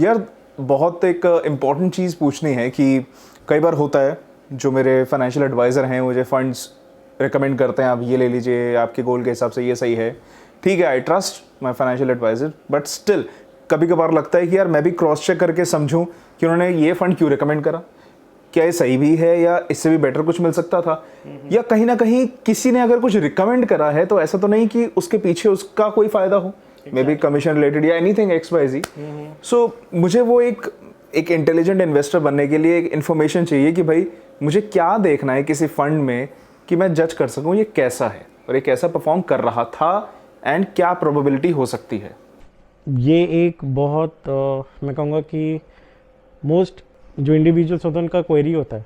यार बहुत एक इम्पॉर्टेंट चीज़ पूछनी है कि कई बार होता है जो मेरे फाइनेंशियल एडवाइज़र हैं मुझे फंड्स रिकमेंड करते हैं, आप ये ले लीजिए, आपके गोल के हिसाब से ये सही है, ठीक है, I trust my financial advisor, but still कभी कभार लगता है कि यार मैं भी क्रॉस चेक करके समझूं कि उन्होंने ये फ़ंड क्यों रिकमेंड करा, क्या ये सही भी है या इससे भी बेटर कुछ मिल सकता था, या कहीं ना कहीं किसी ने अगर कुछ रिकमेंड करा है तो ऐसा तो नहीं कि उसके पीछे उसका कोई फ़ायदा हो, मे बी कमीशन रिलेटेड या एनीथिंग XYZ। सो मुझे वो एक इंटेलिजेंट इन्वेस्टर बनने के लिए एक इन्फॉर्मेशन चाहिए कि भाई मुझे क्या देखना है किसी फंड में कि मैं जज कर सकूं ये कैसा है और ये कैसा परफॉर्म कर रहा था एंड क्या प्रोबेबिलिटी हो सकती है। ये एक बहुत मैं कहूँगा कि मोस्ट जो इंडिविजुअल्स होते हैं उनका क्वेरी होता है,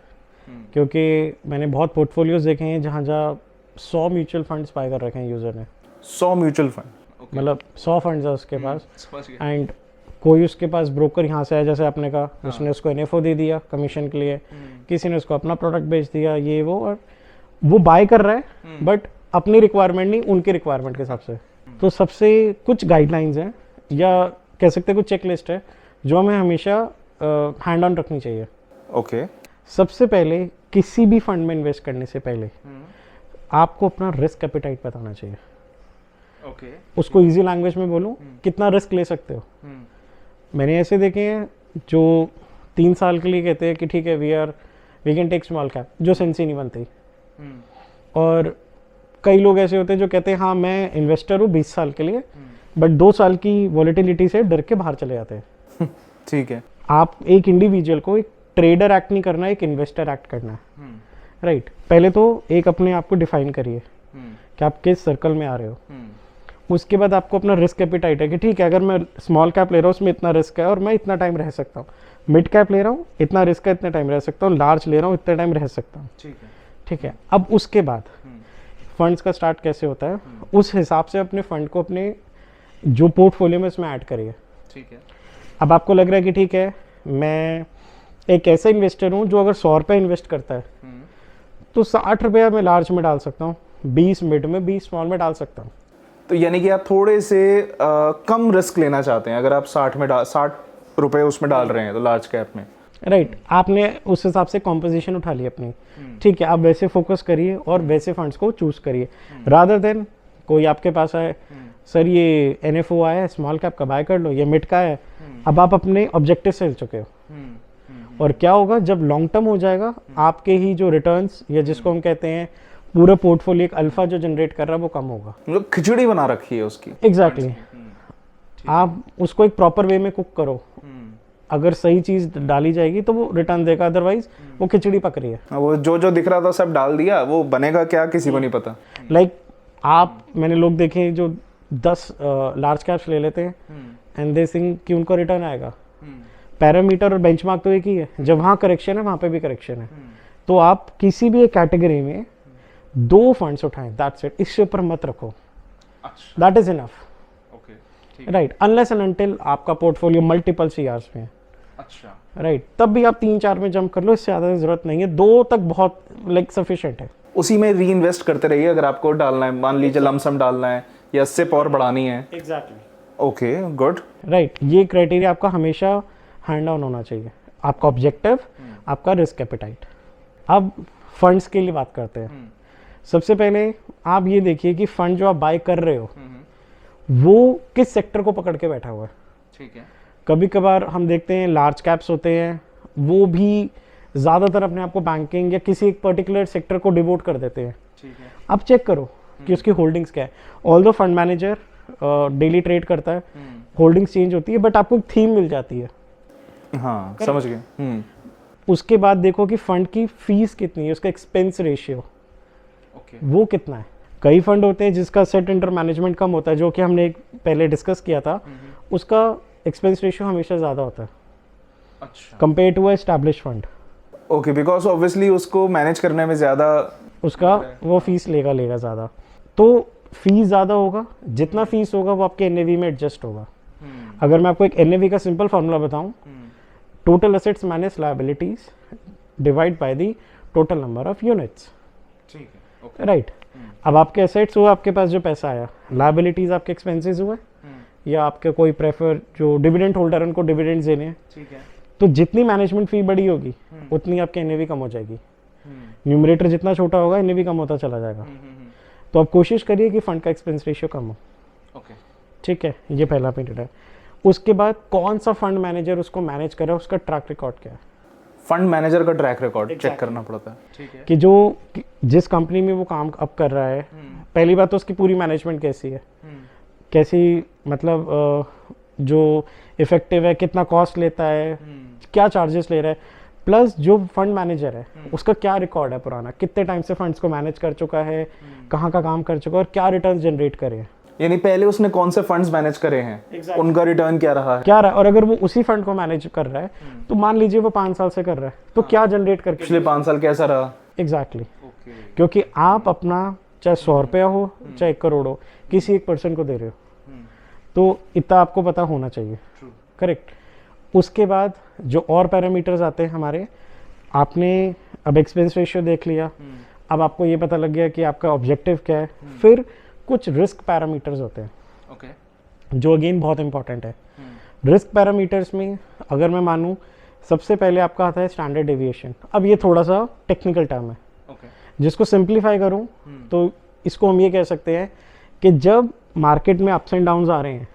क्योंकि मैंने बहुत पोर्टफोलियोज देखे हैं जहाँ 100 म्यूचुअल फंड्स बाय कर रखे हैं यूज़र ने। 100 म्यूचुअल फंड, मतलब 100 फंड्स है उसके पास, एंड कोई उसके पास ब्रोकर यहाँ से है, जैसे आपने कहा, उसने उसको NFO दे दिया कमीशन के लिए, किसी ने उसको अपना प्रोडक्ट बेच दिया, ये वो, और वो बाय कर रहा है बट अपनी रिक्वायरमेंट नहीं, उनकी रिक्वायरमेंट के हिसाब से। तो सबसे कुछ गाइडलाइंस हैं या कह सकते हैं कुछ चेकलिस्ट है जो हमें हमेशा हैंड ऑन रखनी चाहिए। ओके। सबसे पहले किसी भी फंड में इन्वेस्ट करने से पहले आपको अपना रिस्क एपेटाइट बताना चाहिए। ओके। उसको इजी लैंग्वेज में बोलूं, कितना रिस्क ले सकते हो। मैंने ऐसे देखे हैं जो 3 साल के लिए कहते हैं कि ठीक है we can take small cap, जो सेंस ही नहीं बनती। और कई लोग ऐसे होते हैं जो कहते हैं हाँ मैं इन्वेस्टर हूँ 20 साल के लिए, बट 2 साल की वॉलेटिलिटी से डर के बाहर चले जाते हैं। ठीक है। आप एक इंडिविजुअल को एक ट्रेडर एक्ट नहीं करना है, एक इन्वेस्टर एक्ट करना है, राइट। पहले तो एक अपने आप को डिफाइन करिए कि आप किस सर्कल में आ रहे हो। उसके बाद आपको अपना रिस्क एपिटाइट है कि ठीक है अगर मैं स्मॉल कैप ले रहा हूँ उसमें इतना रिस्क है और मैं इतना टाइम रह सकता हूँ, मिड कैप ले रहा हूँ इतना रिस्क है इतना टाइम रह सकता हूँ, लार्ज ले रहा हूँ इतना टाइम रह सकता हूँ। ठीक है। अब उसके बाद फंड्स का स्टार्ट कैसे होता है, उस हिसाब से अपने फंड को अपने जो पोर्टफोलियो में इसमें ऐड करिए। ठीक है। अब आपको लग रहा है कि ठीक है मैं एक ऐसा इन्वेस्टर हूँ जो अगर 100 रुपये इन्वेस्ट करता है तो 60 रुपया मैं लार्ज में डाल सकता हूँ, 20 मिड में, 20 स्मॉल में डाल सकता हूँ। तो यानी कि आप थोड़े से कम रिस्क लेना चाहते हैं, अगर आप 60 रुपए उसमें डाल रहे हैं तो लार्ज कैप में, राइट। आपने उस हिसाब से कॉम्पोजिशन उठा ली अपनी, ठीक है। आप वैसे फोकस करिए और वैसे फंड्स को चूज करिए, रादर देन कोई आपके पास आए सर ये NFO आया है स्मॉल कैप का बाय कर लो, ये मिड का है। अब आप अपने ऑब्जेक्टिव से हिल चुके हो, और क्या होगा जब लॉन्ग टर्म हो जाएगा आपके ही जो रिटर्न्स या जिसको हम कहते हैं पूरा पोर्टफोलियो एक अल्फा जो जनरेट कर रहा है वो कम होगा। मतलब खिचड़ी बना रखी है उसकी। एग्जैक्टली। आप उसको एक प्रॉपर वे में कुक करो, अगर सही चीज डाली जाएगी तो वो रिटर्न देगा, अदरवाइज वो खिचड़ी पक रही है। वो जो दिख रहा था सब डाल दिया, वो बनेगा क्या किसी को नहीं पता। लाइक मैंने लोग देखे जो 10 लार्ज कैप्स ले लेते हैं एंड दे थिंक कि उनको रिटर्न आएगा। पैरामीटर और बेंचमार्क तो एक ही है, जब वहाँ करेक्शन है वहाँ पे भी करेक्शन है। तो आप किसी भी एक कैटेगरी में 2 फंड्स उठाएं, दैट्स इट, इससे ऊपर मत रखो, that is enough, right. Unless and until आपका पोर्टफोलियो मल्टीपल सीआर्स में है, अच्छा, राइट, तब भी आप 3-4 में जंप कर लो, इससे ज़्यादा जरूरत नहीं है, 2 तक बहुत लाइक सफिशिएंट है। उसी में री इन्वेस्ट करते रहिए अगर आपको डालना है, मान लीजिए लमसम डालना है या सिप और बढ़ानी है। एग्जैक्टली। Okay, good, right. ये क्राइटेरिया आपका हमेशा हैंड ऑन होना चाहिए, आपका ऑब्जेक्टिव, आपका रिस्क एपेटाइट। अब फंड्स के लिए बात करते हैं। सबसे पहले आप ये देखिए कि फंड जो आप बाय कर रहे हो वो किस सेक्टर को पकड़ के बैठा हुआ है। ठीक है। कभी कभार हम देखते हैं लार्ज कैप्स होते हैं, वो भी ज़्यादातर अपने आप को बैंकिंग या किसी एक पर्टिकुलर सेक्टर को डिवोट कर देते हैं। ठीक है। अब चेक करो कि उसकी होल्डिंग्स क्या है। Although fund manager daily trade करता है, होल्डिंग्स चेंज होती है, बट आपको एक थीम मिल जाती है। हाँ, समझ गए। उसके बाद देखो कि फंड की फीस कितनी है, उसका एक्सपेंस रेशियो वो कितना है। कई फंड होते हैं जिसका सेट अंडर मैनेजमेंट कम होता है, जो कि हमने पहले डिस्कस किया था, उसका एक्सपेंस रेशियो हमेशा ज़्यादा होता है, अच्छा, compare to established fund. Okay, because obviously उसको मैनेज करने में ज़्यादा उसका वो फीस लेगा ज़्यादा, तो फीस ज़्यादा होगा, जितना फीस होगा वो आपके NAV में एडजस्ट होगा। अगर मैं आपको एक NAV का सिंपल फार्मूला बताऊं, total assets minus liabilities divide by the total number of units. ठीक है, राइट। अब आपके असेट्स हुआ आपके पास जो पैसा आया, लायबिलिटीज आपके एक्सपेंसेस हुए, या आपके कोई प्रेफर जो डिविडेंड होल्डर है उनको डिविडेंड्स देने हैं, ठीक है। तो जितनी मैनेजमेंट फी बड़ी होगी उतनी आपकी एनएवी कम हो जाएगी। न्यूमरेटर जितना छोटा होगा एनएवी कम होता चला जाएगा। तो आप कोशिश करिए कि फंड का एक्सपेंस रेशियो कम हो। ओके, ठीक है, ये पहला पॉइंट है। उसके बाद कौन सा फंड मैनेजर उसको मैनेज कर रहा है, उसका ट्रैक रिकॉर्ड क्या है। फंड मैनेजर का ट्रैक रिकॉर्ड चेक करना पड़ता है, ठीक है। कि जिस कंपनी में वो काम अब कर रहा है, पहली बात तो उसकी पूरी मैनेजमेंट कैसी है, कैसी मतलब जो इफेक्टिव है, कितना कॉस्ट लेता है, क्या चार्जेस ले रहा है, प्लस जो फंड मैनेजर है उसका क्या रिकॉर्ड है पुराना, कितने टाइम से फंड्स को मैनेज कर चुका है, कहाँ का काम कर चुका है और क्या रिटर्न जनरेट करे हैं। यानी पहले उसने कौन से फंड्स मैनेज करे हैं, उनका रिटर्न क्या रहा है, और अगर वो उसी फंड को मैनेज कर रहा है तो मान लीजिए वो 5 साल से कर रहा है, तो क्या जनरेट करके पिछले 5 साल कैसा रहा। एग्जैक्टली, क्योंकि आप अपना चाहे 100 रुपया हो चाहे 1 करोड़ हो, किसी एक पर्सन को दे रहे हो, तो इतना आपको पता होना चाहिए। करेक्ट। उसके बाद जो और पैरामीटर्स आते हैं हमारे, आपने अब एक्सपेंस रेशियो देख लिया, अब आपको ये पता लग गया कि आपका ऑब्जेक्टिव क्या है। फिर कुछ रिस्क पैरामीटर्स होते हैं, ओके, जो अगेन बहुत इंपॉर्टेंट है। रिस्क पैरामीटर्स में अगर मैं मानूं, सबसे पहले आपका आता है स्टैंडर्ड डेविएशन। अब ये थोड़ा सा टेक्निकल टर्म है, जिसको सिंप्लीफाई करूं तो इसको हम ये कह सकते हैं कि जब मार्केट में अप्स एंड डाउन्स आ रहे हैं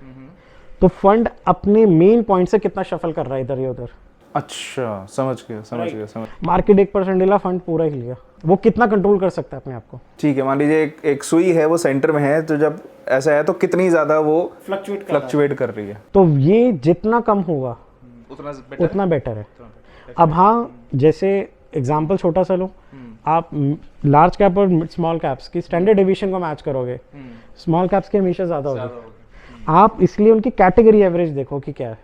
तो फंड अपने मेन पॉइंट से कितना शफल कर रहा है इधर या उधर। अच्छा, समझ गया। मार्केट 1% हिला, फंड पूरा हिल गया, वो कितना कंट्रोल कर सकता है अपने आप को। ठीक है, मान लीजिए एक सुई है, वो सेंटर में है, तो जब ऐसा है तो कितनी ज्यादा वो फ्लक्चुएट कर रही है, तो ये जितना कम होगा उतना बेटर है। अब हाँ, जैसे एग्जाम्पल छोटा सा लो, आप लार्ज कैप और स्मॉल कैप्स की स्टैंडर्ड डेविएशन को मैच करोगे, स्मॉल कैप्स की हमेशा ज़्यादा होगी। आप इसलिए उनकी कैटेगरी एवरेज देखो कि क्या है,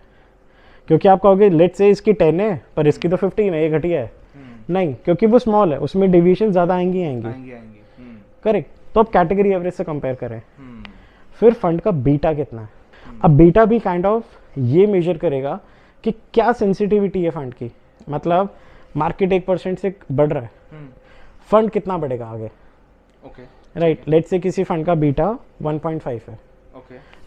क्योंकि आप कहोगे लेट से इसकी 10 है पर इसकी तो 15 है, ये घटिया है। नहीं, क्योंकि वो स्मॉल है, उसमें डेविएशन ज़्यादा आएंगी। करेक्ट। तो आप कैटेगरी एवरेज से कंपेयर करें। फिर फंड का बीटा कितना है। अब बीटा भी काइंड ऑफ ये मेजर करेगा कि क्या सेंसिटिविटी है फंड की, मतलब मार्केट 1% से बढ़ रहा है, फंड कितना बढ़ेगा आगे। राइट, लेट से किसी फंड का बीटा 1.5 है,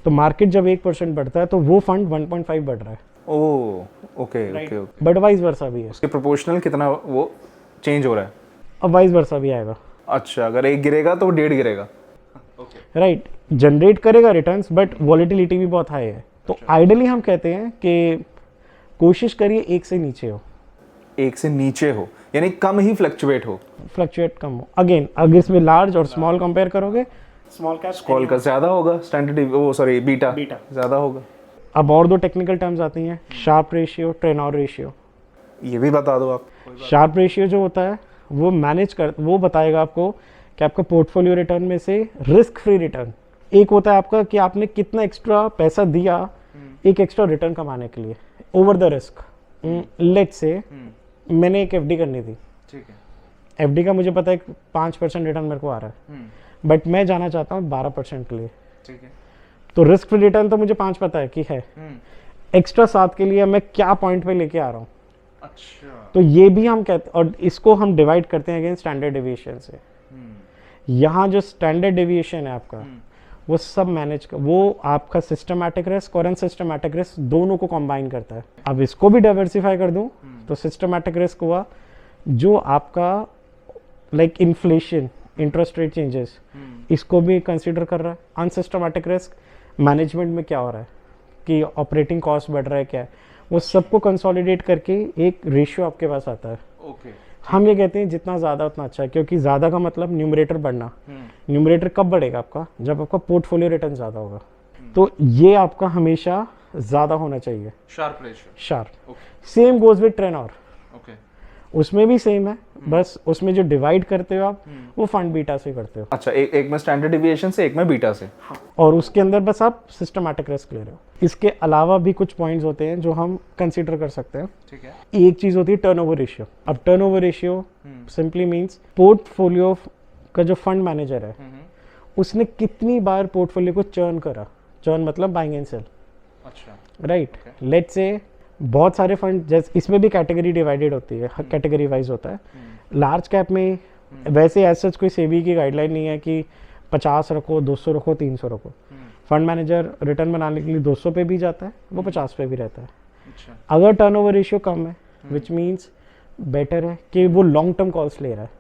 तो मार्केट जब 1% बढ़ता है तो वो फंड 1.5 बढ़ रहा है। ओके। बट वाइस वर्सा भी है, उसके प्रोपोर्शनल कितना वो चेंज हो रहा है। अब वाइस वर्सा भी आएगा। अच्छा, अगर 1 गिरेगा तो 1.5 गिरेगा। राइट, जनरेट करेगा रिटर्न्स, बट वॉलेटिलिटी भी बहुत हाई है। तो आइडियली हम कहते हैं कि कोशिश करिए 1 से नीचे हो। 1 से नीचे हो यानी कम ही फ्लक्चुएट कम हो। अगेन अगर इसमें लार्ज और स्मॉल कंपेयर करोगे, स्मॉल का ज्यादा होगा, स्टैंडर्ड बीटा ज्यादा होगा। अब और 2 टेक्निकल टर्म्स आती हैं, शार्प रेशियो, टेनोर रेशियो। ये भी बता दो आप। शार्प रेशियो जो होता है वो बताएगा आपको कि आपका पोर्टफोलियो रिटर्न में से रिस्क फ्री रिटर्न, एक होता है आपका कि आपने कितना एक्स्ट्रा पैसा दिया एक एक्स्ट्रा रिटर्न कमाने के लिए over the risk. Let's say मैंने एक एफडी करनी थी, ठीक है, एफडी का मुझे पता है 5% रिटर्न मेरे को आ रहा है, बट मैं जाना चाहता हूँ 12% के लिए, ठीक है। तो रिस्क फ्री रिटर्न तो मुझे 5 पता है कि है, एक्स्ट्रा 7 के लिए मैं क्या पॉइंट पे लेके आ रहा हूँ। अच्छा, तो ये भी हम कहते, और इसको हम डिवाइड करते हैं अगेन स्टैंडर्ड डेविएशन से। यहाँ जो स्टैंडर्ड डेविएशन है आपका वो सब मैनेज वो आपका सिस्टमैटिक रिस्क और अनसिस्टमैटिक रिस्क दोनों को कंबाइन करता है। अब इसको भी डाइवर्सिफाई कर दूं तो सिस्टमैटिक रिस्क हुआ जो आपका like inflation, interest rate changes, इसको भी कंसीडर कर रहा है। अनसिस्टमैटिक रिस्क मैनेजमेंट में क्या हो रहा है कि ऑपरेटिंग कॉस्ट बढ़ रहा है, क्या है, वो सबको कंसोलिडेट करके एक रेशियो आपके पास आता है। हम ये कहते हैं जितना ज़्यादा उतना अच्छा है, क्योंकि ज़्यादा का मतलब न्यूमरेटर बढ़ना। न्यूमरेटर कब बढ़ेगा आपका, जब आपका पोर्टफोलियो रिटर्न ज़्यादा होगा। तो ये आपका हमेशा ज़्यादा होना चाहिए, Sharpe ratio. Sharpe. Same goes with Treynor, उसमें भी सेम है, बस उसमें जो डिवाइड करते हो आप वो फंड बीटा से करते हो। अच्छा, एक में स्टैंडर्ड डेविएशन से, एक में बीटा से। और उसके अंदर बस आप सिस्टमैटिक रिस्क ले रहे हो। इसके अलावा भी कुछ पॉइंट्स होते हैं जो हम कंसीडर कर सकते हैं। ठीक है। एक चीज होती है टर्नओवर रेशियो। अब turnover ratio simply means portfolio का जो फंड मैनेजर है उसने कितनी बार पोर्टफोलियो को चर्न करा। चर्न मतलब बाइंग एंड सेल। अच्छा, राइट। लेट्स से बहुत सारे फंड, जैसे इसमें भी कैटेगरी डिवाइडेड होती है, कैटेगरी वाइज होता है। लार्ज कैप में वैसे एज सच कोई सेबी की गाइडलाइन नहीं है कि 50 रखो, 200 रखो, 300 रखो। फंड मैनेजर रिटर्न बनाने के लिए 200 पे भी जाता है, वो 50 पे भी रहता है। अच्छा। अगर टर्नओवर रेशियो कम है, विच मीन्स बेटर है कि वो लॉन्ग टर्म कॉल्स ले रहा है।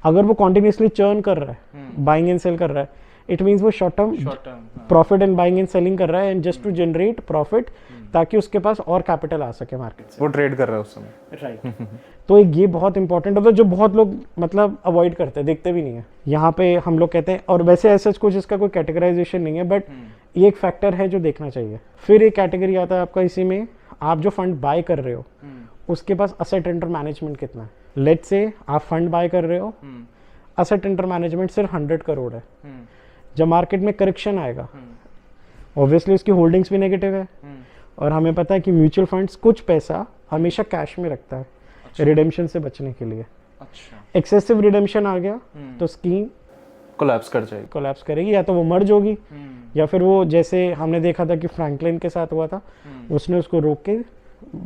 अगर वो कॉन्टिन्यूसली चर्न कर रहा है, बाइंग एंड सेल कर रहा है, इट मीन्स वो short term profit and buying and selling कर रहा है, and just to generate profit, ताकि उसके पास और कैपिटल आ सके मार्केट से। वो ट्रेड कर रहा है उस समय। राइट। तो एक ये बहुत इंपॉर्टेंट होता है जो बहुत लोग मतलब अवॉइड करते हैं, देखते भी नहीं है। यहाँ पे हम लोग कहते हैं, और वैसे ऐसा कुछ इसका कोई कैटेगराइजेशन नहीं है, बट ये एक फैक्टर है जो देखना चाहिए। फिर एक कैटेगरी आता है आपका इसी में, आप जो फंड बाय कर रहे हो उसके पास असेट अंडर मैनेजमेंट कितना है। लेट्स से आप फंड बाय कर रहे हो, असेट अंडर मैनेजमेंट सिर्फ 100 करोड़ है। जब मार्केट में करेक्शन आएगा, ऑब्वियसली उसकी होल्डिंग्स भी नेगेटिव है, और हमें पता है कि म्यूचुअल फंड्स कुछ पैसा हमेशा कैश में रखता है रिडेम्पशन से बचने के लिए। अच्छा। एक्सेसिव रिडेम्पशन आ गया तो स्कीम कोलैप्स कर जाएगी, कोलैप्स करेगी, या तो वो मर्ज होगी, या फिर वो जैसे हमने देखा था कि फ्रैंकलिन के साथ हुआ था, उसने उसको रोक के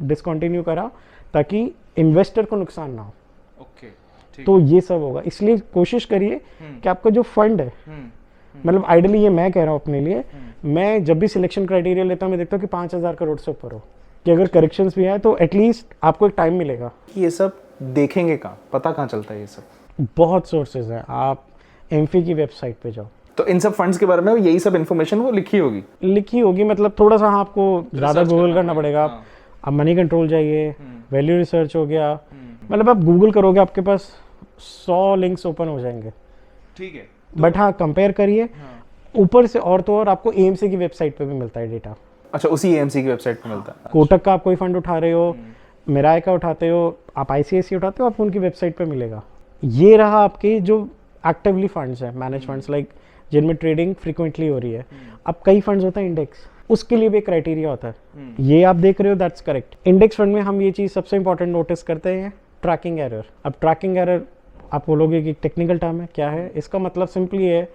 डिसकंटिन्यू करा ताकि इन्वेस्टर को नुकसान ना हो। ओके। तो ये सब होगा, इसलिए कोशिश करिए कि आपका जो फंड है, मतलब आइडियली ये मैं कह रहा हूँ अपने लिए, मैं जब भी सिलेक्शन क्राइटेरिया लेता हूँ मैं देखता हूँ कि 5,000 करोड़ से ऊपर हो, कि अगर करेक्शंस भी आए तो एटलीस्ट आपको एक टाइम मिलेगा। ये सब देखेंगे कहाँ, पता कहाँ चलता है ये सब? बहुत सोर्सेज हैं, आप एमफी की वेबसाइट पे जाओ, तो इन सब फंड्स के बारे में यही सब इन्फॉर्मेशन वो लिखी होगी, मतलब थोड़ा सा हाँ आपको ज़्यादा गूगल करना पड़ेगा। आप मनी कंट्रोल जाइए, वैल्यू रिसर्च हो गया, मतलब आप गूगल करोगे आपके पास 100 लिंक्स ओपन हो जाएंगे। ठीक है। बट हाँ कंपेयर करिए, ऊपर से और तो और आपको एएमसी की वेबसाइट पे भी मिलता है डेटा। अच्छा, उसी एएमसी की वेबसाइट पे मिलता है। कोटक का आप कोई फंड उठा रहे हो, मिराय का उठाते हो, आप आईसीआईसीआई उठाते हो, आपको उनकी वेबसाइट पे मिलेगा। ये रहा आपके जो एक्टिवली फंड्स हैं, मैनेज फंड्स लाइक जिनमें ट्रेडिंग फ्रीक्वेंटली हो रही है। अब कई फंड्स होता है इंडेक्स, उसके लिए भी एक क्राइटेरिया होता है। ये आप देख रहे हो, दैट्स करेक्ट। इंडेक्स फंड में हम ये चीज़ सबसे इंपॉर्टेंट नोटिस करते हैं, ट्रैकिंग एरर। अब ट्रैकिंग एरर आप बोलोगे कि टेक्निकल टर्म है, क्या है इसका मतलब? सिंपली है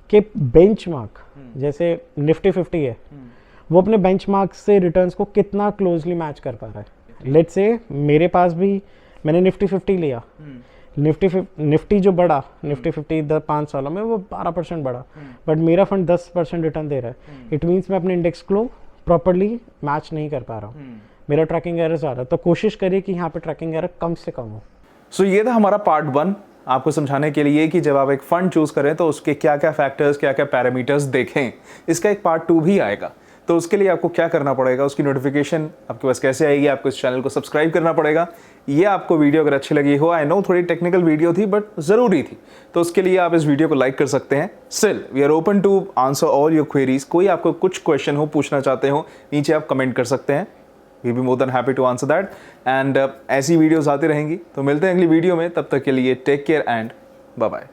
कि बेंचमार्क, जैसे निफ्टी 50 है, वो अपने बेंचमार्क से रिटर्न्स को कितना क्लोजली मैच कर पा रहा है। लेट्स से मेरे पास भी, मैंने निफ्टी 50 लिया, निफ्टी जो बढ़ा, निफ्टी 50 5 सालों में वो 12% बढ़ा, बट मेरा फंड 10% रिटर्न दे रहा है। इट मीन्स मैं अपने इंडेक्स को प्रॉपरली मैच नहीं कर पा रहा हूँ, मेरा ट्रैकिंग एरर ज़्यादा। तो कोशिश करिए कि यहाँ पे ट्रैकिंग एरर कम से कम हो। सो ये था हमारा पार्ट 1, आपको समझाने के लिए कि जब आप एक फंड चूज करें तो उसके क्या क्या फैक्टर्स, क्या क्या पैरामीटर्स देखें। इसका एक पार्ट 2 भी आएगा, तो उसके लिए आपको क्या करना पड़ेगा, उसकी नोटिफिकेशन आपके पास कैसे आएगी, आपको इस चैनल को सब्सक्राइब करना पड़ेगा। ये आपको वीडियो अगर अच्छी लगी हो, आई नो थोड़ी टेक्निकल वीडियो थी बट ज़रूरी थी, तो उसके लिए आप इस वीडियो को लाइक कर सकते हैं। Still we are open to answer all your queries. कोई आपको कुछ क्वेश्चन हो, पूछना चाहते हो, नीचे आप कमेंट कर सकते हैं, we be more than happy to answer that. And ऐसी वीडियोस आती रहेंगी, तो मिलते हैं अगली वीडियो में। तब तक के लिए take care and bye bye.